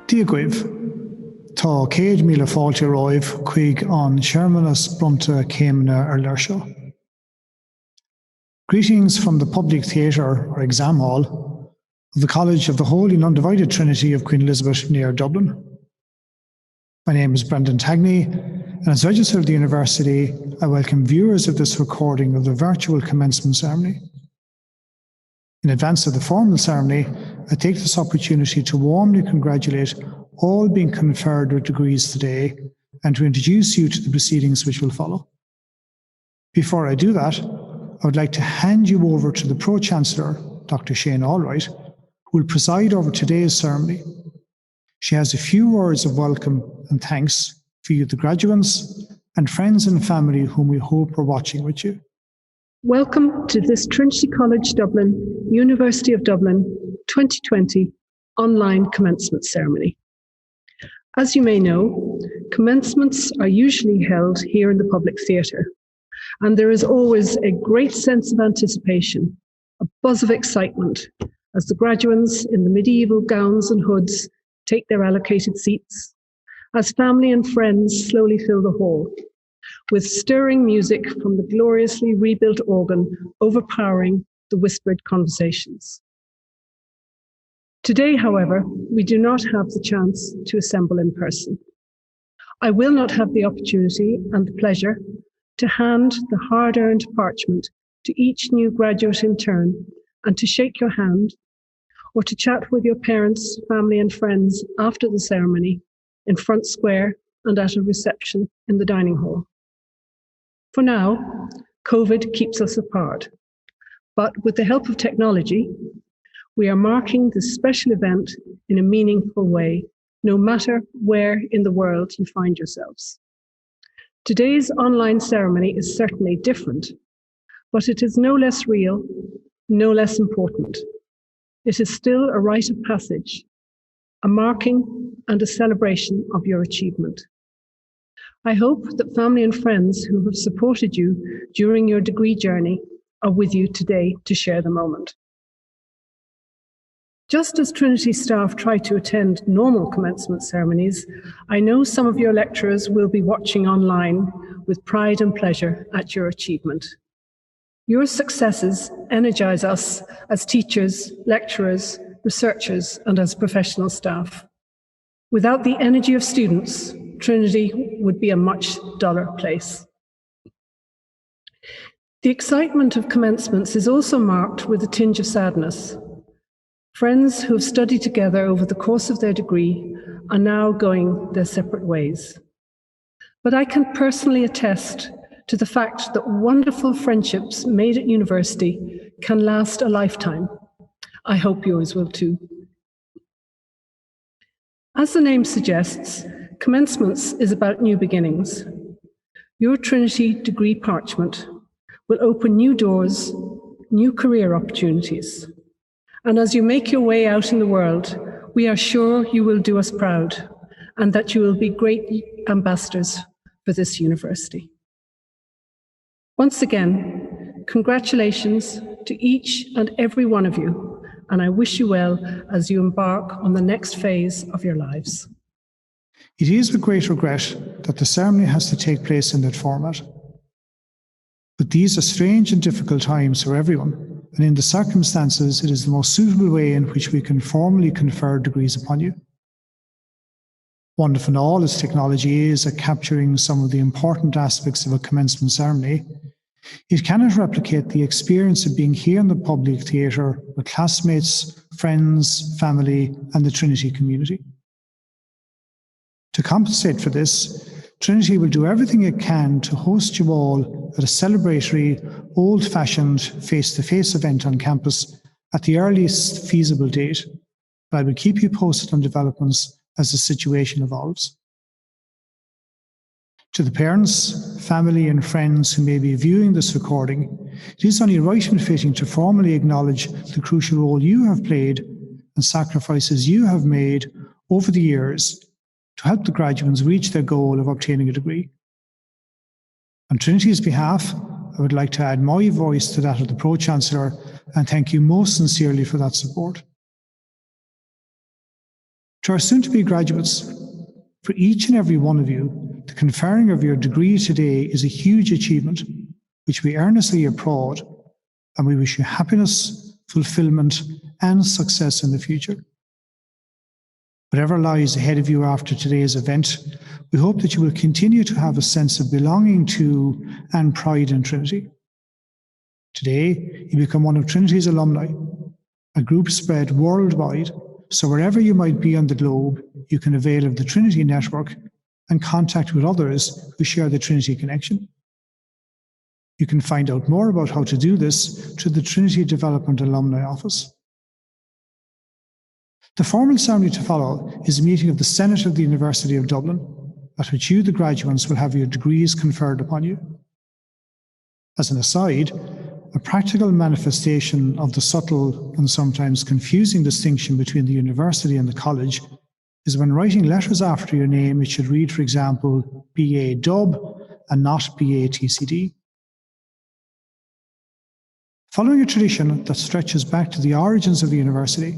Díoghaibh, tá 100 míle fáilte roimh chuig an Searmannas Brumta Céimhne ar Leirseo. Greetings from the public theatre or exam hall of the College of the Holy and Undivided Trinity of Queen Elizabeth near Dublin. My name is Brendan Tagney, and as Registrar of the University, I welcome viewers of this recording of the virtual commencement ceremony. In advance of the formal ceremony, I take this opportunity to warmly congratulate all being conferred with degrees today and to introduce you to the proceedings which will follow. Before I do that, I would like to hand you over to the Pro-Chancellor, Dr. Shane Allwright, who will preside over today's ceremony. She has a few words of welcome and thanks for you, the graduates, and friends and family whom we hope are watching with you. Welcome to this Trinity College Dublin, University of Dublin 2020 online commencement ceremony. As you may know, commencements are usually held here in the public theatre, and there is always a great sense of anticipation, a buzz of excitement, as the graduates in the medieval gowns and hoods take their allocated seats, as family and friends slowly fill the hall, with stirring music from the gloriously rebuilt organ overpowering the whispered conversations. Today, however, we do not have the chance to assemble in person. I will not have the opportunity and the pleasure to hand the hard-earned parchment to each new graduate in turn and to shake your hand, or to chat with your parents, family and friends after the ceremony in Front Square and at a reception in the dining hall. For now, COVID keeps us apart, but with the help of technology, we are marking this special event in a meaningful way, no matter where in the world you find yourselves. Today's online ceremony is certainly different, but it is no less real, no less important. It is still a rite of passage, a marking and a celebration of your achievement. I hope that family and friends who have supported you during your degree journey are with you today to share the moment. Just as Trinity staff try to attend normal commencement ceremonies, I know some of your lecturers will be watching online with pride and pleasure at your achievement. Your successes energize us as teachers, lecturers, researchers, and as professional staff. Without the energy of students, Trinity would be a much duller place. The excitement of commencements is also marked with a tinge of sadness. Friends who have studied together over the course of their degree are now going their separate ways. But I can personally attest to the fact that wonderful friendships made at university can last a lifetime. I hope yours will too. As the name suggests, Commencements is about new beginnings. Your Trinity degree parchment will open new doors, new career opportunities. And as you make your way out in the world, we are sure you will do us proud and that you will be great ambassadors for this university. Once again, congratulations to each and every one of you, and I wish you well as you embark on the next phase of your lives. It is with great regret that the ceremony has to take place in that format. But these are strange and difficult times for everyone, and in the circumstances, it is the most suitable way in which we can formally confer degrees upon you. Wonderful and all as technology is at capturing some of the important aspects of a commencement ceremony, it cannot replicate the experience of being here in the public theatre with classmates, friends, family, and the Trinity community. To compensate for this, Trinity will do everything it can to host you all at a celebratory, old-fashioned, face-to-face event on campus at the earliest feasible date, but I will keep you posted on developments as the situation evolves. To the parents, family and friends who may be viewing this recording, it is only right and fitting to formally acknowledge the crucial role you have played and sacrifices you have made over the years to help the graduates reach their goal of obtaining a degree. On Trinity's behalf, I would like to add my voice to that of the Pro-Chancellor and thank you most sincerely for that support. To our soon-to-be graduates, for each and every one of you, the conferring of your degree today is a huge achievement, which we earnestly applaud, and we wish you happiness, fulfillment, and success in the future. Whatever lies ahead of you after today's event, we hope that you will continue to have a sense of belonging to and pride in Trinity. Today, you become one of Trinity's alumni, a group spread worldwide, so wherever you might be on the globe, you can avail of the Trinity network and contact with others who share the Trinity connection. You can find out more about how to do this through the Trinity Development Alumni Office. The formal ceremony to follow is a meeting of the Senate of the University of Dublin, at which you, the graduates, will have your degrees conferred upon you. As an aside, a practical manifestation of the subtle and sometimes confusing distinction between the university and the college is when writing letters after your name, it should read, for example, BA Dub and not BA TCD. Following a tradition that stretches back to the origins of the university,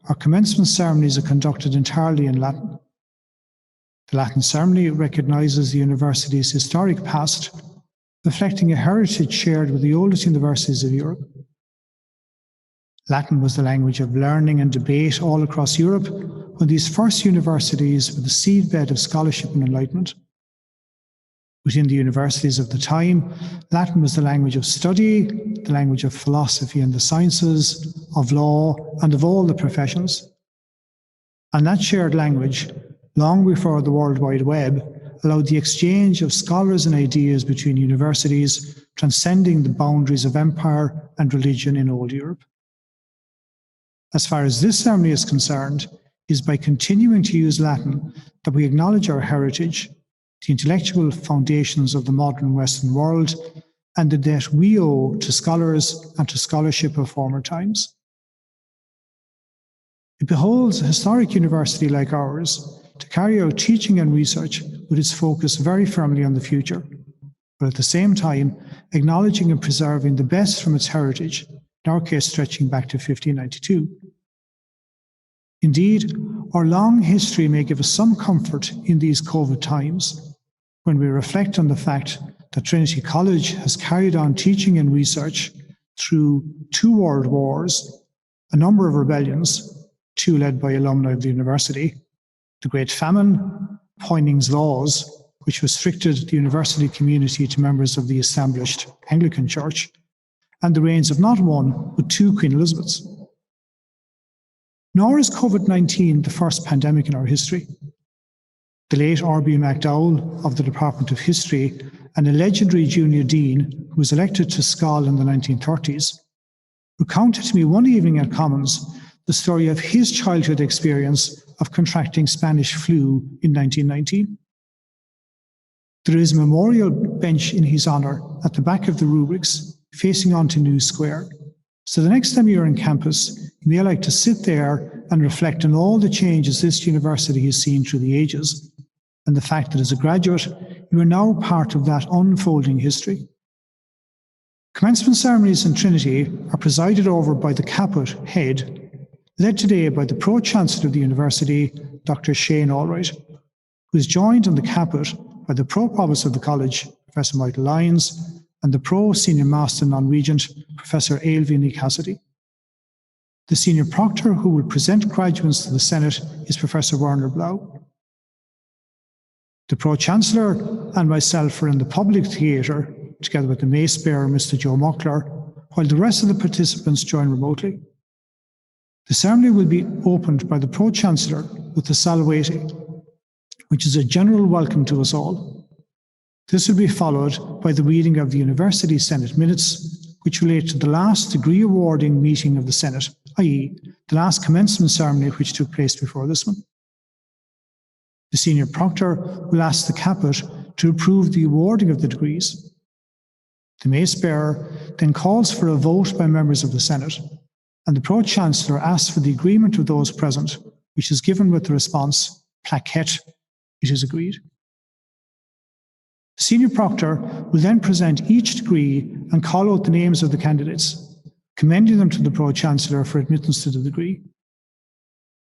our commencement ceremonies are conducted entirely in Latin. The Latin ceremony recognises the university's historic past, reflecting a heritage shared with the oldest universities of Europe. Latin was the language of learning and debate all across Europe when these first universities were the seedbed of scholarship and enlightenment. Within the universities of the time, Latin was the language of study, the language of philosophy and the sciences, of law, and of all the professions. And that shared language, long before the World Wide Web, allowed the exchange of scholars and ideas between universities, transcending the boundaries of empire and religion in old Europe. As far as this ceremony is concerned, it is by continuing to use Latin that we acknowledge our heritage, the intellectual foundations of the modern Western world, and the debt we owe to scholars and to scholarship of former times. It beholds a historic university like ours to carry out teaching and research with its focus very firmly on the future, but at the same time acknowledging and preserving the best from its heritage, in our case stretching back to 1592. Indeed, our long history may give us some comfort in these COVID times when we reflect on the fact that Trinity College has carried on teaching and research through 2 world wars, a number of rebellions, 2 led by alumni of the university, the Great Famine, Poyning's Laws, which restricted the university community to members of the established Anglican Church, and the reigns of not 1, but 2 Queen Elizabeths. Nor is COVID-19 the first pandemic in our history. The late R.B. MacDowell of the Department of History and a legendary junior dean who was elected to Scoil in the 1930s, recounted to me one evening at Commons the story of his childhood experience of contracting Spanish flu in 1919. There is a memorial bench in his honour at the back of the rubrics, facing onto New Square. So the next time you're on campus, you may like to sit there and reflect on all the changes this university has seen through the ages, and the fact that as a graduate, you are now part of that unfolding history. Commencement ceremonies in Trinity are presided over by the caput head, led today by the Pro-Chancellor of the University, Dr. Shane Allwright, who is joined on the caput by the Pro-Provost of the College, Professor Michael Lyons, and the Pro-Senior Master Non-Regent, Professor Ailbhe Cassidy. The Senior Proctor who will present graduates to the Senate is Professor Werner Blau. The Pro-Chancellor and myself are in the public theatre, together with the Mace Bearer, Mr. Joe Muckler, while the rest of the participants join remotely. The ceremony will be opened by the Pro-Chancellor with the Salvete, which is a general welcome to us all. This will be followed by the reading of the University Senate minutes, which relate to the last degree awarding meeting of the Senate, i.e. the last commencement ceremony which took place before this one. The Senior Proctor will ask the caput to approve the awarding of the degrees. The Mace Bearer then calls for a vote by members of the Senate, and the Pro-Chancellor asks for the agreement of those present, which is given with the response, plaquette, it is agreed. The Senior Proctor will then present each degree and call out the names of the candidates, commending them to the Pro-Chancellor for admittance to the degree.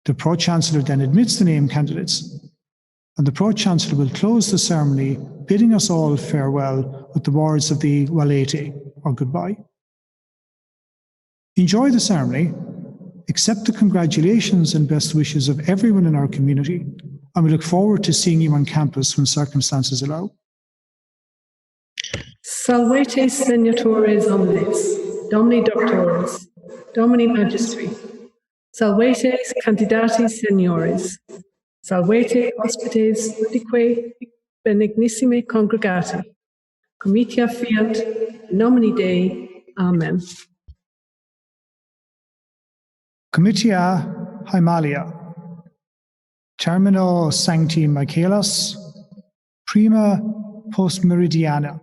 The Pro-Chancellor then admits the named candidates, and the Pro-Chancellor will close the ceremony, bidding us all farewell with the words of the Walete, or goodbye. Enjoy the ceremony, accept the congratulations and best wishes of everyone in our community, and we look forward to seeing you on campus when circumstances allow. Salvete Senatores omnes, Domini Doctores, Domini Magistri, Salvetes Candidatis Seniores, Salvete Hospites utique benignissime congregati, comitia fiat, in nomine Dei. Amen. Comitia Hymalia, Termino Sancti Michaelis, Prima Post Meridiana,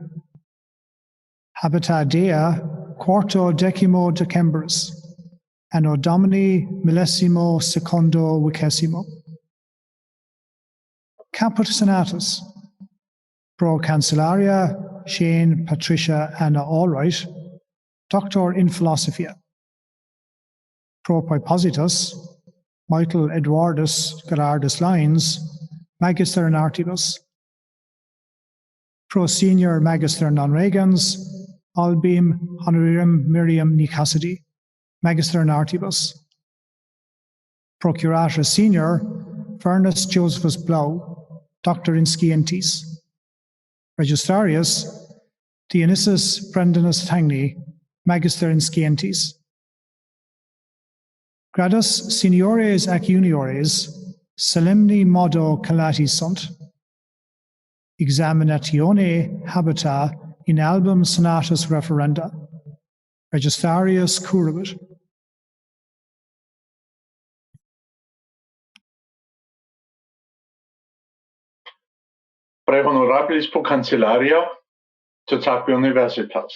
Habita Dea, Quarto Decimo Decembris, Anno Domini Millesimo Secondo Vicesimo. Caput Senatus, Pro Cancellaria, Shane Patricia Anna Allwright, Doctor in Philosophia. Pro Prepositus, Michael Edwardus Gerardus Lyons, Magister in Artibus. Pro Senior Magister non Regans, Albim Honorarium Miriam Nicasidi, Magister in Artibus. Procurator Senior, Furnus Josephus Blau, Doctor in Scientis. Registrarius, Dionysius Brendanus Tangney, Magister in Scientis. Gradus Seniores ac Juniores, Solemni Modo Calati Sunt. Examinatione Habita in Album Senatus Referenda. Registarius Curabit. Pre honorabilis pro cancellaria, totque universitas.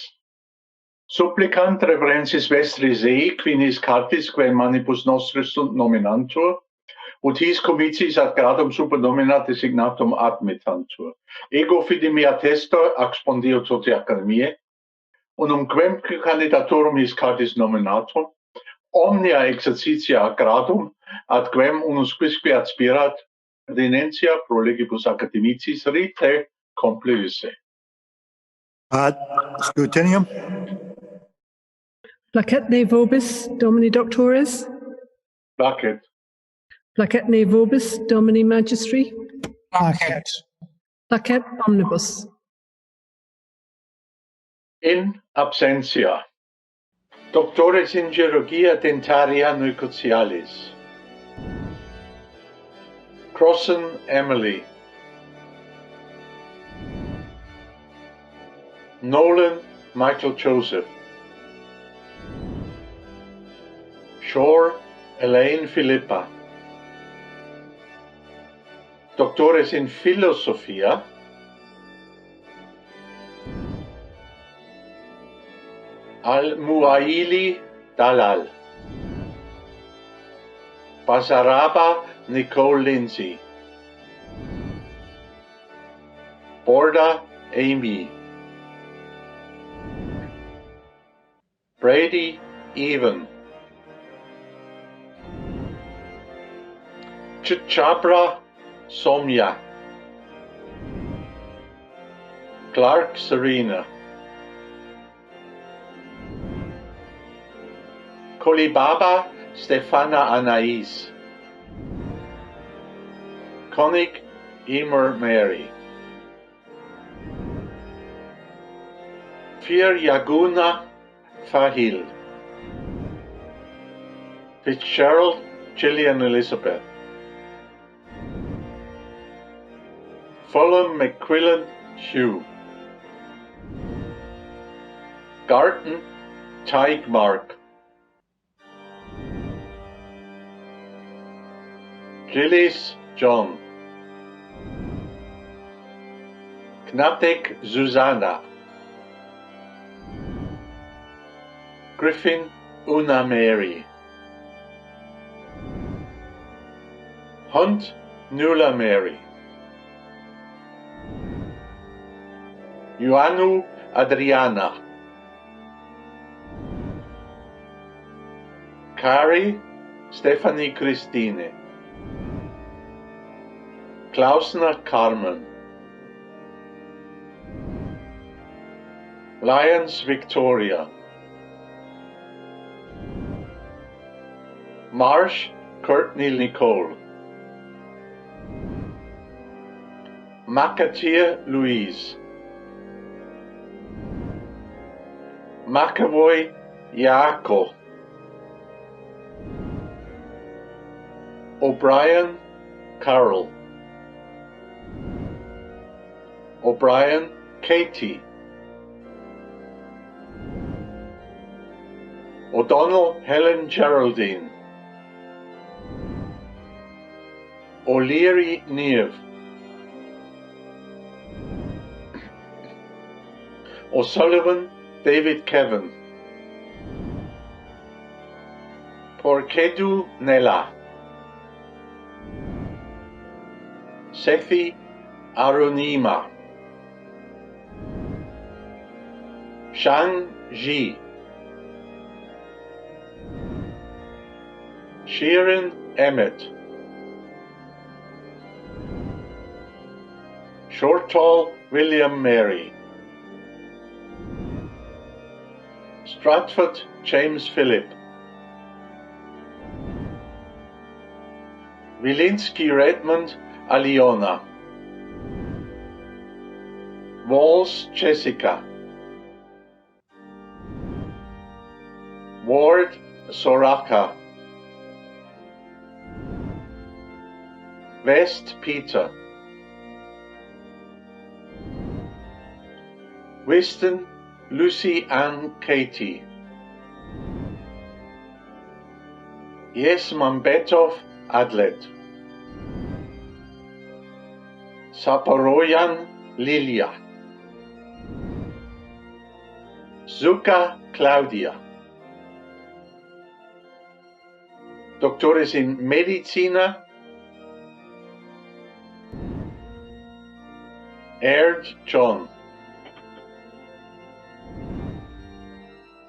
Supplicant reverensis vestris ei, quinis cartis quae manibus nostris sunt nominantur, ut his comitiis ad gradum supernomina designatum admittantur. Ego fide mea testo expondio toti academiae, unum quemque candidaturum his cartis nominatum, omnia exercitia ad gradum, ad quem unus quisque aspirat, pertinentia pro legibus academicis rite complevisse. Ad scrutinium. Placet vobis Domini Doctores, Placet. Placet vobis Domini Magistri, Placet. Placet omnibus. In absentia. Doctores in chirurgia dentaria nucocialis. Crossan Emily. Nolan Michael Joseph. Shore Elaine Philippa. Doctores in Filosofia. Al-Muaili Dalal. Basaraba Nicole Lindsay. Borda Amy. Brady Evan. Chhabra Somya. Clark Serena. Kolibaba Stefana Anais. Konig Emer Mary. Fir Yaguna Fahil. Fitzgerald Gillian Elizabeth. Fulham McQuillan Hugh. Garton Tyke Mark. Gillies John. Knatek Susanna. Griffin Una Mary. Hunt Nuala Mary. Ioannou Adriana. Kari Stephanie Christine, Klausner Carmen, Lyons Victoria, Marsh Courtney Nicole, McAteer Louise, McAvoy Jaco, O'Brien Carol, O'Brien Katie, O'Donnell Helen Geraldine, O'Leary Niamh, O'Sullivan David Kevin, Porkedu Nella, Sethi Arunima, Shang Ji, Sheeran Emmett, Shortall William Mary, Stratford James Philip, Wilinski Redmond Aliona, Walls Jessica, Ward Soraka, West Peter, Whiston Lucy Ann Katie, Yes Mambetov Adlet, Saporoyan Lilia, Zuka Claudia, Doctores in Medicina, Aird John,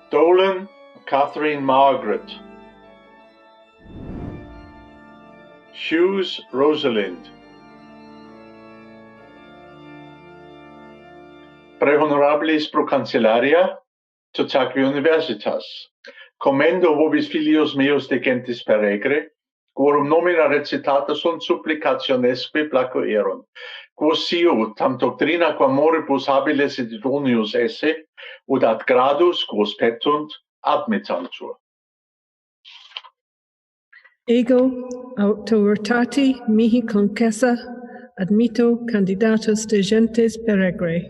Dolan Catherine Margaret, Shoes Rosalind, Pre honorabilis pro cancellaria, totaque universitas, commendo vobis filios meos de gentis peregre, quorum nomina recitata sunt supplicationesque placo eron, quos siu tam doctrina quam moribus habiles et idonius esse, ut ad gradus quos petunt admittantur. Ego auctoritate mihi concessa admitto candidatus de gentes peregre,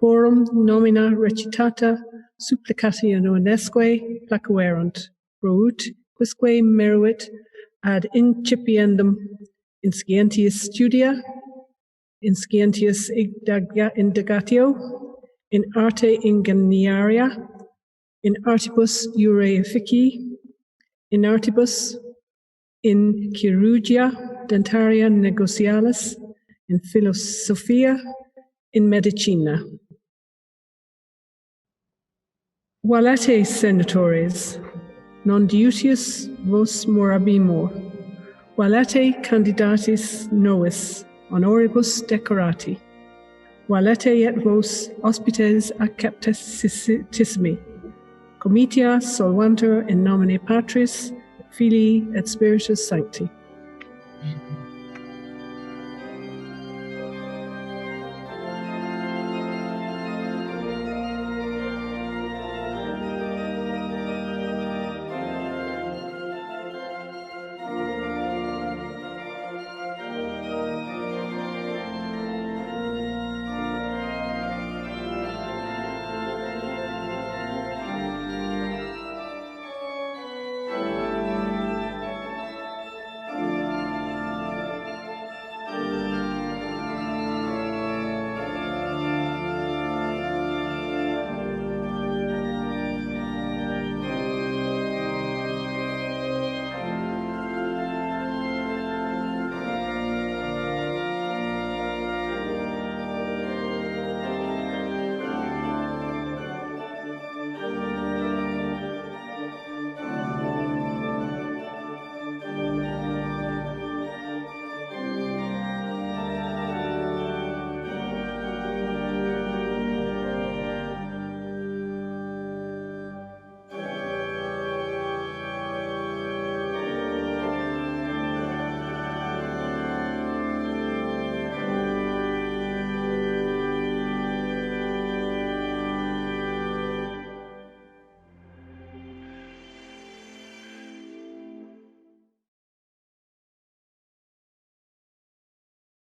quorum nomina recitata supplicationesque placuerunt, prout quisque meruit ad incipiendum inscientius studia, inscientius indagatio, in arte ingeniaria, in artibus iure effici, in artibus in chirurgia dentaria negocialis, in philosophia, in medicina. Valete senatores, non diutius vos morabimur, valete candidatis novis, honoribus decorati, valete et vos hospites acceptissimi, comitia solvantur in nomine Patris, Filii et Spiritus Sancti.